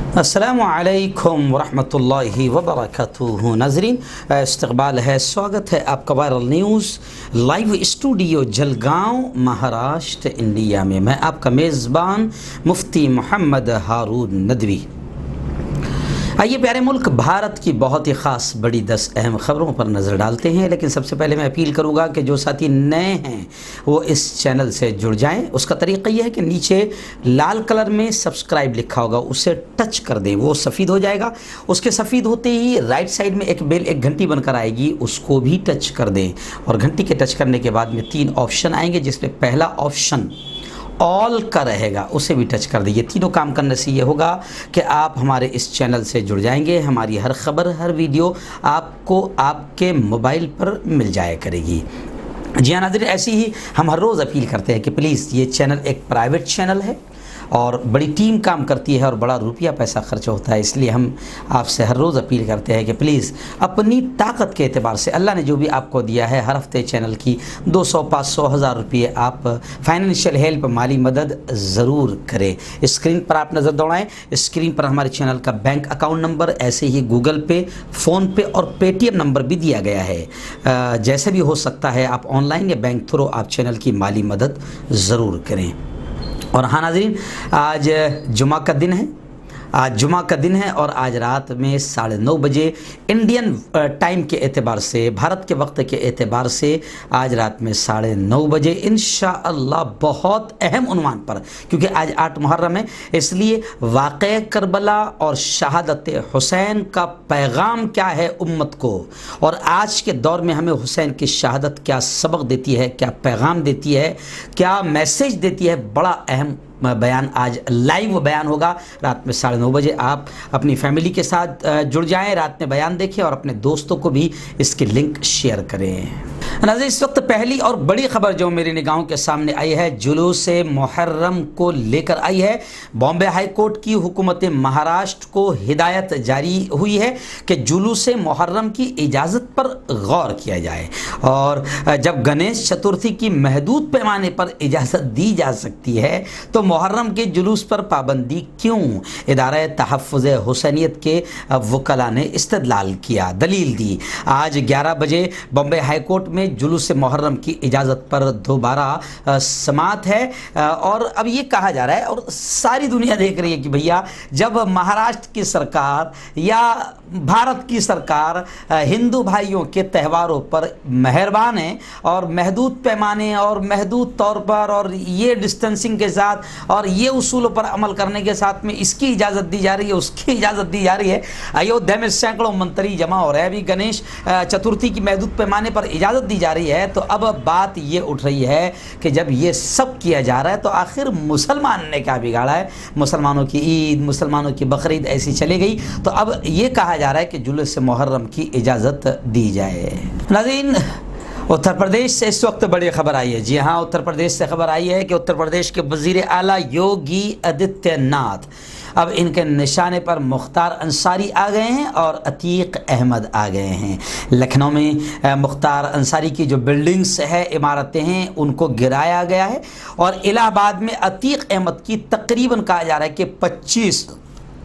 السلام علیکم ورحمۃ اللہ وبرکاتہ۔ ناظرین، استقبال ہے، سواگت ہے آپ کا viral news live studio Jalgaon Maharashtra India میں۔ میں آپ کا میزبان مفتی محمد ہارون ندوی۔ آئیے پیارے ملک بھارت کی بہت ہی خاص بڑی 10 اہم خبروں پر نظر ڈالتے ہیں، لیکن سب سے پہلے میں اپیل کروں گا کہ جو ساتھی نئے ہیں وہ اس چینل سے جڑ جائیں۔ اس کا طریقہ یہ ہے کہ نیچے لال کلر میں سبسکرائب لکھا ہوگا، اسے ٹچ کر دیں، وہ سفید ہو جائے گا۔ اس کے سفید ہوتے ہی رائٹ سائڈ میں ایک بیل، ایک گھنٹی بن کر آئے گی، اس کو بھی ٹچ کر دیں، اور گھنٹی کے ٹچ کرنے کے بعد میں 3 آپشن آئیں گے، جس میں پہلا آپشن آل کا رہے گا، اسے بھی ٹچ کر دیں۔ یہ تینوں کام کرنے سے یہ ہوگا کہ آپ ہمارے اس چینل سے جڑ جائیں گے، ہماری ہر خبر، ہر ویڈیو آپ کو آپ کے موبائل پر مل جایا کرے گی۔ جی ہاں ناظرین، ایسی ہی ہم ہر روز اپیل کرتے ہیں کہ پلیز یہ چینل ایک پرائیویٹ چینل ہے اور بڑی ٹیم کام کرتی ہے اور بڑا روپیہ پیسہ خرچ ہوتا ہے، اس لیے ہم آپ سے ہر روز اپیل کرتے ہیں کہ پلیز اپنی طاقت کے اعتبار سے اللہ نے جو بھی آپ کو دیا ہے، ہر ہفتے چینل کی 200، 500، 1000 روپے آپ فائنینشیل ہیلپ، مالی مدد ضرور کریں۔ اسکرین پر آپ نظر دوڑائیں، اسکرین پر ہمارے چینل کا بینک اکاؤنٹ نمبر، ایسے ہی گوگل پے، فون پے اور پے ٹی ایم نمبر بھی دیا گیا ہے۔ جیسے بھی ہو سکتا ہے آپ آن لائن یا بینک تھرو آپ چینل کی مالی مدد ضرور کریں۔ اور ہاں ناظرین، آج جمعہ کا دن ہے اور آج رات میں 9:30 بجے انڈین ٹائم کے اعتبار سے، بھارت کے وقت کے اعتبار سے آج رات میں 9:30 بجے انشاءاللہ بہت اہم عنوان پر، کیونکہ آج 8 محرم ہے، اس لیے واقعہ کربلا اور شہادت حسین کا پیغام کیا ہے امت کو، اور آج کے دور میں ہمیں حسین کی شہادت کیا سبق دیتی ہے، کیا پیغام دیتی ہے، کیا میسیج دیتی ہے، بڑا اہم بیان آج لائیو بیان ہوگا رات میں 9:30 بجے۔ آپ اپنی فیملی کے ساتھ جڑ جائیں، رات میں بیان دیکھیں اور اپنے دوستوں کو بھی اس کی لنک شیئر کریں۔ ناظرین، اس وقت پہلی اور بڑی خبر جو میری نگاہوں کے سامنے آئی ہے، جلوس محرم کو لے کر آئی ہے۔ بامبے ہائی کورٹ کی حکومت مہاراشٹر کو ہدایت جاری ہوئی ہے کہ جلوس محرم کی اجازت پر غور کیا جائے، اور جب گنیش چترتھی کی محدود پیمانے پر اجازت دی جا سکتی ہے تو محرم کے جلوس پر پابندی کیوں؟ ادارہ تحفظ حسینیت کے وکلاء نے استدلال کیا، دلیل دی۔ آج 11 بجے بامبے ہائی کورٹ میں جلوس محرم کی اجازت پر دوبارہ سماعت ہے، اور اب یہ کہا جا رہا ہے اور ساری دنیا دیکھ رہی ہے کہ بھیا جب مہاراشٹر کی سرکار یا بھارت کی سرکار ہندو بھائیوں کے تہواروں پر مہربان ہیں اور محدود پیمانے اور محدود طور پر اور یہ ڈسٹنسنگ کے ساتھ اور یہ اصولوں پر عمل کرنے کے ساتھ میں اس کی اجازت دی جا رہی ہے، اس کی اجازت دی جا رہی ہے، ایودھیا میں سینکڑوں منتری جمع ہو رہے ہیں، ابھی گنیش چترتھی کی محدود پیمانے پر اجازت دی جا رہی ہے، تو اب بات یہ اٹھ رہی ہے کہ جب یہ سب کیا جا رہا ہے تو آخر مسلمان نے کیا بگاڑا ہے؟ مسلمانوں کی عید، مسلمانوں کی بقرعید ایسی چلے گئی، تو اب یہ کہا جا رہا ہے کہ جلوس محرم کی اجازت دی جائے۔ ناظرین، اتر پردیش سے اس وقت بڑی خبر آئی ہے۔ جی ہاں، اتر پردیش سے خبر آئی ہے کہ اتر پردیش کے وزیر اعلیٰ یوگی آدتیہ ناتھ اب ان کے نشانے پر مختار انصاری آ گئے ہیں اور عتیق احمد آ گئے ہیں۔ لکھنؤ میں مختار انصاری کی جو بلڈنگز ہے، عمارتیں ہیں، ان کو گرایا گیا ہے، اور الہ آباد میں عتیق احمد کی تقریباً کہا جا رہا ہے کہ 25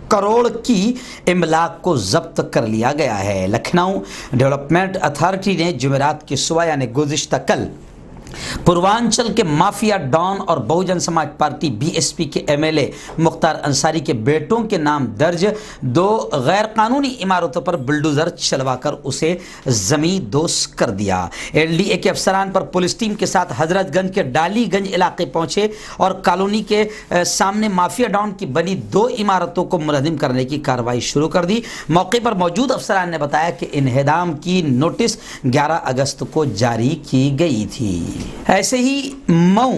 کروڑ کی املاک کو ضبط کر لیا گیا ہے۔ لکھنؤ ڈیولپمنٹ اتھارٹی نے جمعرات کی صبح یعنی گزشتہ کل پوروانچل کے مافیا ڈان اور بہوجن سماج پارٹی BSP کے MLA مختار انصاری کے بیٹوں کے نام درج 2 غیر قانونی عمارتوں پر بلڈوزر چلوا کر اسے زمین دوز کر دیا۔ LDA کے افسران پر پولیس ٹیم کے ساتھ حضرت گنج کے ڈالی گنج علاقے پہنچے اور کالونی کے سامنے مافیا ڈان کی بنی 2 عمارتوں کو منہدم کرنے کی کارروائی شروع کر دی۔ موقع پر موجود افسران نے بتایا کہ انہدام کی نوٹس 11 اگست کو جاری کی گئی تھی۔ ایسے ہی مئو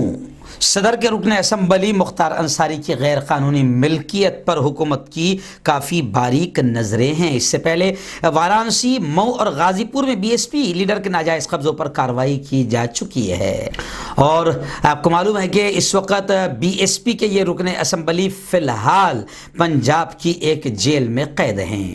صدر کے رکن اسمبلی مختار انصاری کی غیر قانونی ملکیت پر حکومت کی کافی باریک نظریں ہیں۔ اس سے پہلے وارانسی، مئو اور غازی پور میں BSP لیڈر کے ناجائز قبضوں پر کارروائی کی جا چکی ہے، اور آپ کو معلوم ہے کہ اس وقت BSP کے یہ رکن اسمبلی فی الحال پنجاب کی ایک جیل میں قید ہیں۔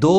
2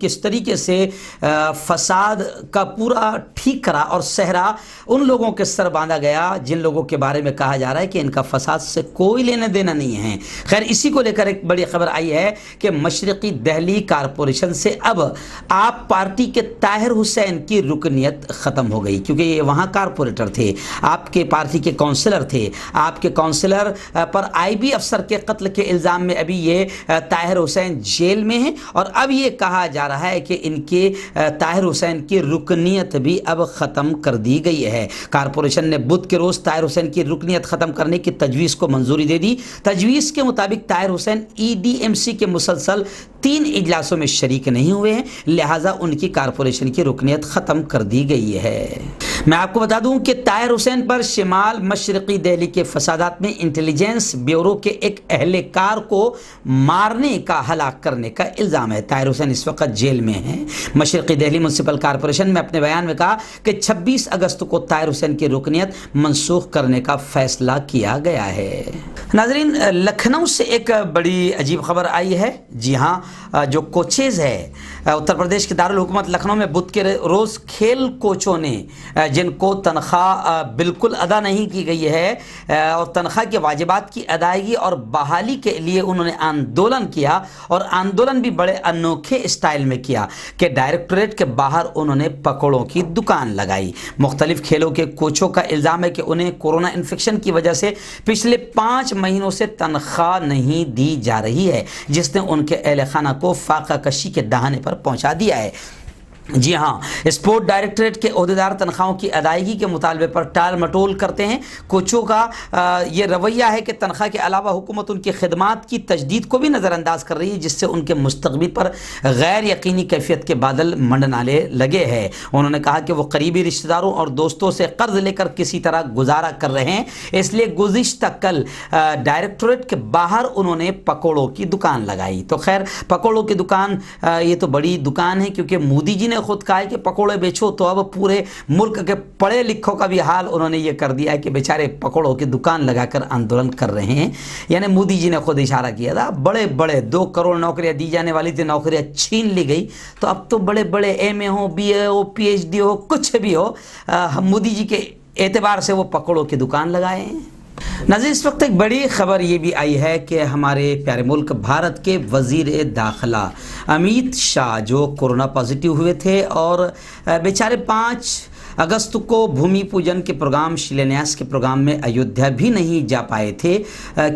کس طریقے سے فساد کا پورا ٹھیک کرا اور صحرا ان لوگوں کے سر باندھا گیا جن لوگوں کے بارے میں کہا جا رہا ہے کہ ان کا فساد سے کوئی لینا دینا نہیں ہے۔ خیر، اسی کو لے کر ایک بڑی خبر آئی ہے کہ مشرقی دہلی کارپوریشن سے اب آپ پارٹی کے طاہر حسین کی رکنیت ختم ہو گئی، کیونکہ یہ وہاں کارپوریٹر تھے، آپ کے پارٹی کے کونسلر تھے۔ آپ کے کونسلر پر آئی بی افسر کے قتل کے الزام میں ابھی یہ طاہر حسین جیل میں ہیں، اور اب یہ کہا جا رہا ہے کہ ان کے طاہر حسین کی رکنیت بھی اب ختم کر دی گئی ہے۔ کارپوریشن نے بدھ کے روز طاہر حسین کی رکنیت ختم کرنے کی تجویز کو منظوری دے دی۔ تجویز کے مطابق طاہر حسین EDMC کے مسلسل 3 اجلاسوں میں شریک نہیں ہوئے ہیں، لہٰذا ان کی کارپوریشن کی رکنیت ختم کر دی گئی ہے۔ میں آپ کو بتا دوں کہ طاہر حسین پر شمال مشرقی دہلی کے فسادات میں انٹیلیجنس بیورو کے ایک اہلکار کو مارنے کا ہلاک کرنے کا الزام ہے۔ طاہر حسین اس وقت جیل میں ہیں۔ مشرقی دہلی میونسپل کارپوریشن میں اپنے بیان میں کہا کہ 26 اگست کو طاہر حسین کی رکنیت منسوخ کرنے کا فیصلہ کیا گیا ہے۔ ناظرین، لکھنؤ سے ایک بڑی عجیب خبر آئی ہے۔ جی ہاں، جو کوچز ہے اتر پردیش کے دارالحکومت لکھنؤ میں بدھ کے روز کھیل کوچوں نے جن کو تنخواہ بالکل ادا نہیں کی گئی ہے اور تنخواہ کے واجبات کی ادائیگی اور بحالی کے لیے انہوں نے آندولن کیا، اور آندولن بھی بڑے انوکھے اسٹائل میں کیا کہ ڈائریکٹوریٹ کے باہر انہوں نے پکوڑوں کی دکان لگائی۔ مختلف کھیلوں کے کوچوں کا الزام ہے کہ انہیں کورونا انفیکشن کی وجہ سے پچھلے 5 مہینوں سے تنخواہ نہیں دی جا رہی ہے، جس نے ان کے اہل خانہ کو فاقہ کشی کے دہانے پر پہنچا دیا ہے۔ جی ہاں، اسپورٹ ڈائریکٹوریٹ کے عہدیدار تنخواہوں کی ادائیگی کے مطالبے پر ٹال مٹول کرتے ہیں۔ کوچوں کا یہ رویہ ہے کہ تنخواہ کے علاوہ حکومت ان کی خدمات کی تجدید کو بھی نظر انداز کر رہی ہے، جس سے ان کے مستقبل پر غیر یقینی کیفیت کے بادل منڈلانے لگے ہیں۔ انہوں نے کہا کہ وہ قریبی رشتہ داروں اور دوستوں سے قرض لے کر کسی طرح گزارا کر رہے ہیں، اس لیے گزشتہ کل ڈائریکٹوریٹ کے باہر انہوں نے پکوڑوں کی دکان لگائی۔ تو خیر، پکوڑوں کی دکان یہ تو بڑی دکان ہے، کیونکہ مودی جی نے خود کہا ہے کہ پکوڑے بیچو، تو اب پورے ملک کے پڑھے لکھوں کا بھی حال انہوں نے یہ کر دیا ہے کہ بیچارے پکوڑوں کی دکان لگا کر آندولن کر رہے ہیں۔ یعنی مودی جی نے خود اشارہ کیا تھا، بڑے بڑے 2 کروڑ نوکریاں دی جانے والی تھی، نوکریاں چھین لی گئی، تو اب تو بڑے بڑے MA ہو، BA ہو، PhD ہو، کچھ بھی ہو، مودی جی کے اعتبار سے وہ پکوڑوں کی دکان لگائے ہیں۔ ناظرین، اس وقت ایک بڑی خبر یہ بھی آئی ہے کہ ہمارے پیارے ملک بھارت کے وزیر داخلہ امیت شاہ جو کورونا پازیٹیو ہوئے تھے اور بیچارے 5 اگست کو بھومی پوجن کے پروگرام شیلانیاس کے پروگرام میں ایودھیا بھی نہیں جا پائے تھے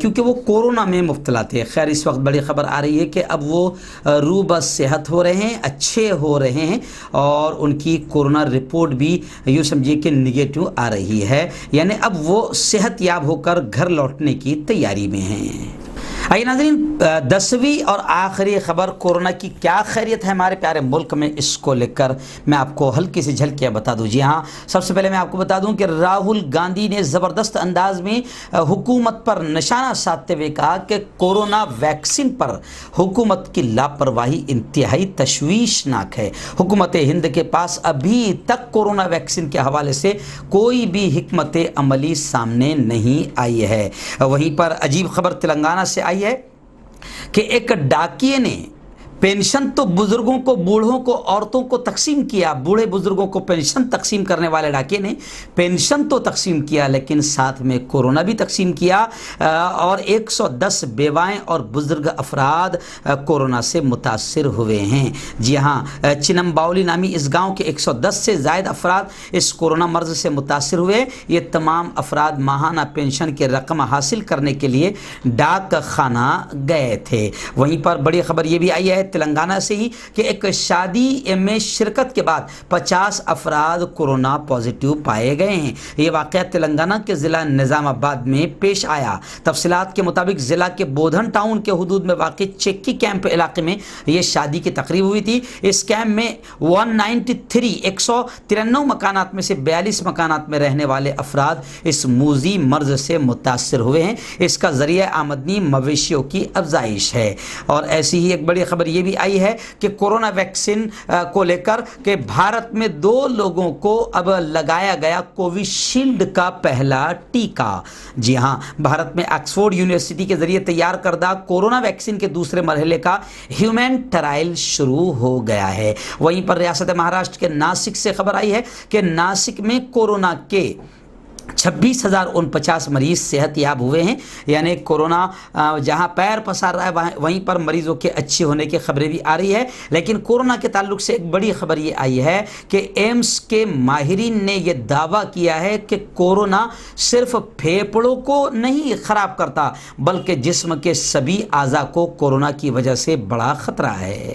کیونکہ وہ کورونا میں مبتلا تھے۔ خیر، اس وقت بڑی خبر آ رہی ہے کہ اب وہ رو بس صحت ہو رہے ہیں، اچھے ہو رہے ہیں، اور ان کی کورونا رپورٹ بھی یوں سمجھیے کہ نگیٹو آ رہی ہے، یعنی اب وہ صحت یاب ہو کر گھر لوٹنے کی تیاری میں ہیں۔ آئیے ناظرین، 10ویں اور آخری خبر کورونا کی کیا خیریت ہے ہمارے پیارے ملک میں، اس کو لے کر میں آپ کو ہلکی سی جھلکیاں بتا دوں۔ جی ہاں، سب سے پہلے میں آپ کو بتا دوں کہ راہل گاندھی نے زبردست انداز میں حکومت پر نشانہ سادھتے ہوئے کہا کہ کورونا ویکسین پر حکومت کی لاپرواہی انتہائی تشویشناک ہے۔ حکومت ہند کے پاس ابھی تک کورونا ویکسین کے حوالے سے کوئی بھی حکمت عملی سامنے نہیں آئی ہے۔ وہیں پر عجیب خبر تلنگانہ سے آئی ہے کہ ایک ڈاکیے نے پینشن تو بزرگوں کو، بوڑھوں کو، عورتوں کو تقسیم کیا۔ بوڑھے بزرگوں کو پینشن تقسیم کرنے والے ڈاکیے نے پینشن تو تقسیم کیا، لیکن ساتھ میں کورونا بھی تقسیم کیا، اور 110 بیوائیں اور بزرگ افراد کورونا سے متاثر ہوئے ہیں۔ جی ہاں، چنمباولی نامی اس گاؤں کے 110 سے زائد افراد اس کورونا مرض سے متاثر ہوئے۔ یہ تمام افراد ماہانہ پینشن کی رقم حاصل کرنے کے لیے ڈاک خانہ گئے تھے۔ وہیں پر بڑی خبر یہ بھی آئی ہے تلنگانہ سے ہی کہ ایک شادی میں شرکت کے بعد 50 افراد کورونا پازیٹیو پائے گئے ہیں۔ یہ واقعہ تلنگانہ کے ضلع نظام آباد میں پیش آیا۔ تفصیلات کے مطابق ضلع کے بودھن ٹاؤن کے حدود میں واقع چیکی کیمپ علاقے میں یہ شادی کی تقریب ہوئی تھی۔ اس کیمپ میں 193 مکانات میں سے 42 مکانات میں رہنے والے افراد اس موذی مرض سے متاثر ہوئے ہیں۔ اس کا ذریعہ آمدنی مویشیوں کی افزائش ہے۔ اور ایسی ہی ایک بڑی خبر یہ یہ بھی آئی ہے کہ کورونا ویکسین کو لے کر کہ بھارت میں 2 لوگوں کو اب لگایا گیا کووشیلڈ کا پہلا ٹیکہ۔ جی ہاں، بھارت میں آکسفورڈ یونیورسٹی کے ذریعے تیار کردہ کورونا ویکسین کے دوسرے مرحلے کا ہیومن ٹرائل شروع ہو گیا ہے۔ وہیں پر ریاست مہاراشٹر کے ناسک سے خبر آئی ہے کہ ناسک میں کورونا کے 26,049 مریض صحت یاب ہوئے ہیں، یعنی کورونا جہاں پیر پسار رہا ہے وہیں پر مریضوں کے اچھے ہونے کی خبریں بھی آ رہی ہے۔ لیکن کورونا کے تعلق سے ایک بڑی خبر یہ آئی ہے کہ ایمس کے ماہرین نے یہ دعویٰ کیا ہے کہ کورونا صرف پھیپھڑوں کو نہیں خراب کرتا بلکہ جسم کے سبھی اعضاء کو کورونا کی وجہ سے بڑا خطرہ ہے۔